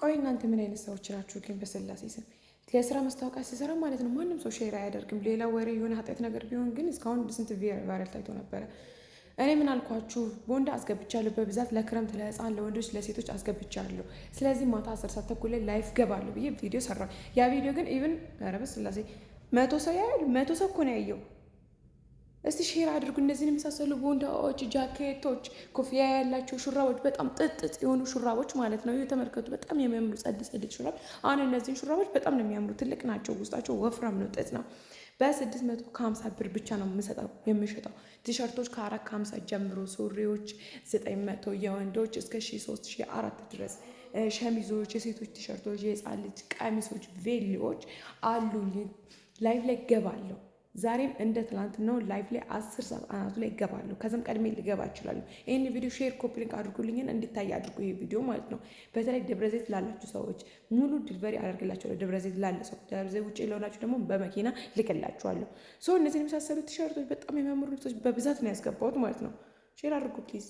ቆይ እናንተ ምን አይነት ሰዎች ናችሁ ግን? በስላሴ ስም ለስራ ማስታወቂያ ሲሰራ ማለት ነው ማንም ሰው ሼር አያደርግም። ሌላ ወሬ የሆነ ኃጢአት ነገር ቢሆን ግን እስካሁን ስንት ቫይራል ታይቶ ነበረ። እኔ ምን አልኳችሁ? ቦንዳ አስገብቻለሁ በብዛት ለክረምት፣ ለህፃን፣ ለወንዶች፣ ለሴቶች አስገብቻለሁ። ስለዚህ ማታ 10 ሰዓት ተኩል ላይ ላይፍ ገባለሁ ብዬ ቪዲዮ ሰራ። ያ ቪዲዮ ግን ኢቭን ኧረ በስላሴ 100 ሰው ያያል። 100 ሰው እኮ ነው ያየው። እስቲ ሼር አድርጉ። እነዚህን የመሳሰሉ ቦንዳዎች፣ ጃኬቶች፣ ኮፍያ ያላቸው ሹራቦች፣ በጣም ጥጥ የሆኑ ሹራቦች ማለት ነው። ተመልከቱ፣ በጣም የሚያምሩ ጸድ ሹራብ። አሁን እነዚህን ሹራቦች በጣም ነው የሚያምሩ። ትልቅ ናቸው፣ ውስጣቸው ወፍራም ነው፣ ጥጥ ነው። በ650 ብር ብቻ ነው የምሸጠው። ቲሸርቶች ከ450 ጀምሮ፣ ሱሪዎች 900፣ የወንዶች እስከ 1300 ድረስ፣ ሸሚዞች፣ የሴቶች ቲሸርቶች፣ የህፃን ልጅ ቀሚሶች፣ ቬሊዎች አሉኝ። ላይቭ ላይ ገባለሁ። ዛሬም እንደ ትላንት ነው ላይቭ ላይ 10 ሰዓት አናቱ ላይ ገባለሁ። ከዛም ቀድሜ ልገባ እችላለሁ። ይህን ቪዲዮ ሼር ኮፒ ሊንክ አድርጉልኝን እንዲታይ አድርጉ። ይሄ ቪዲዮ ማለት ነው። በተለይ ደብረዘይት ላላችሁ ሰዎች ሙሉ ዲሊቨሪ አደርግላችኋለሁ። ደብረዘይት ላለ ሰው፣ ደብረዘይት ውጭ ለሆናችሁ ደግሞ በመኪና ልክላችኋለሁ። እነዚህን የመሳሰሉ ቲሸርቶች፣ በጣም የሚያምሩ ልብሶች በብዛት ነው ያስገባሁት ማለት ነው። ሼር አድርጉ ፕሊዝ።